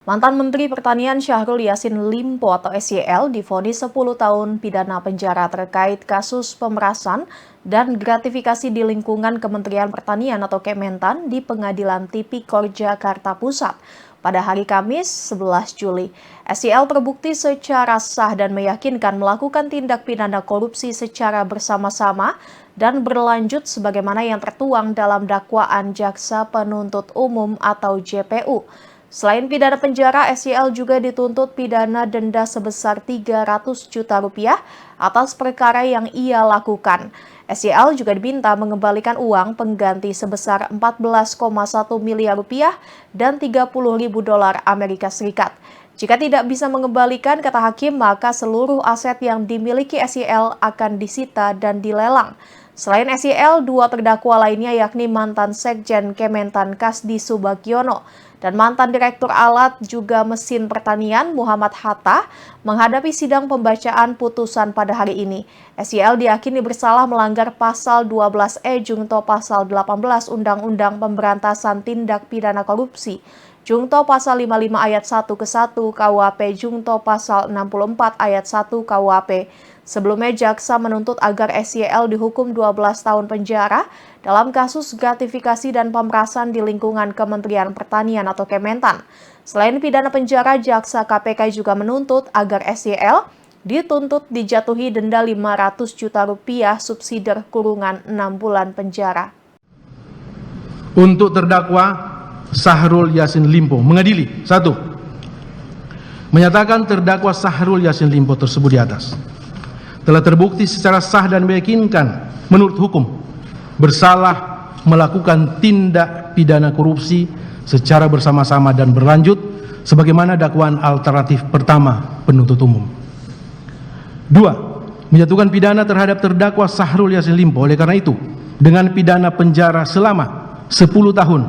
Mantan Menteri Pertanian Syahrul Yassin Limpo atau SYL divonis 10 tahun pidana penjara terkait kasus pemerasan dan gratifikasi di lingkungan Kementerian Pertanian atau Kementan di Pengadilan Tipikor Jakarta Pusat pada hari Kamis 11 Juli. SYL terbukti secara sah dan meyakinkan melakukan tindak pidana korupsi secara bersama-sama dan berlanjut sebagaimana yang tertuang dalam dakwaan Jaksa Penuntut Umum atau JPU. Selain pidana penjara, SYL juga dituntut pidana denda sebesar 300 juta rupiah atas perkara yang ia lakukan. SYL juga diminta mengembalikan uang pengganti sebesar 14,1 miliar rupiah dan 30.000 dolar Amerika Serikat. Jika tidak bisa mengembalikan, kata hakim, maka seluruh aset yang dimiliki SYL akan disita dan dilelang. Selain SYL, dua terdakwa lainnya yakni mantan Sekjen Kementan Kasdi Subagiono dan mantan Direktur Alat juga Mesin Pertanian Muhammad Hatta menghadapi sidang pembacaan putusan pada hari ini. SYL diyakini bersalah melanggar pasal 12E Jungto pasal 18 Undang-Undang Pemberantasan Tindak Pidana Korupsi, Jungto pasal 55 ayat 1 ke 1 KUHP, Jungto pasal 64 ayat 1 KUHP. Sebelumnya, jaksa menuntut agar SYL dihukum 12 tahun penjara dalam kasus gratifikasi dan pemerasan di lingkungan Kementerian Pertanian atau Kementan. Selain pidana penjara, jaksa KPK juga menuntut agar SYL dituntut dijatuhi denda 500 juta rupiah subsidi kurungan 6 bulan penjara. Untuk terdakwa Syahrul Yassin Limpo mengadili: 1. Menyatakan terdakwa Syahrul Yassin Limpo tersebut di atas telah terbukti secara sah dan meyakinkan menurut hukum bersalah melakukan tindak pidana korupsi secara bersama-sama dan berlanjut sebagaimana dakwaan alternatif pertama penuntut umum. 2. Menjatuhkan pidana terhadap terdakwa Syahrul Yassin Limpo oleh karena itu dengan pidana penjara selama 10 tahun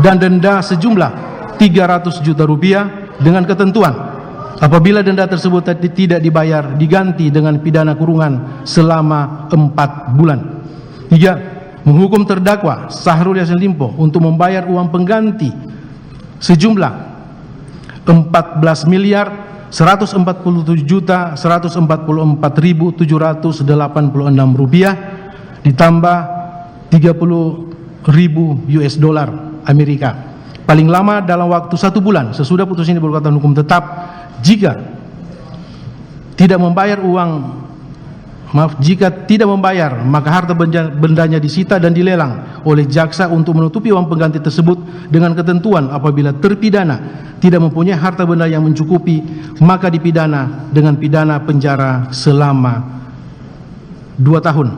dan denda sejumlah 300 juta rupiah dengan ketentuan apabila denda tersebut tidak dibayar diganti dengan pidana kurungan selama 4 bulan. 3. Menghukum terdakwa Syahrul Yassin Limpo untuk membayar uang pengganti sejumlah 14.147.144.786 rupiah ditambah 30.000 US dollar Amerika paling lama dalam waktu 1 bulan sesudah putus ini berkekuatan hukum tetap. Jika tidak membayar maka harta bendanya disita dan dilelang oleh jaksa untuk menutupi uang pengganti tersebut dengan ketentuan apabila terpidana tidak mempunyai harta benda yang mencukupi maka dipidana dengan pidana penjara selama 2 tahun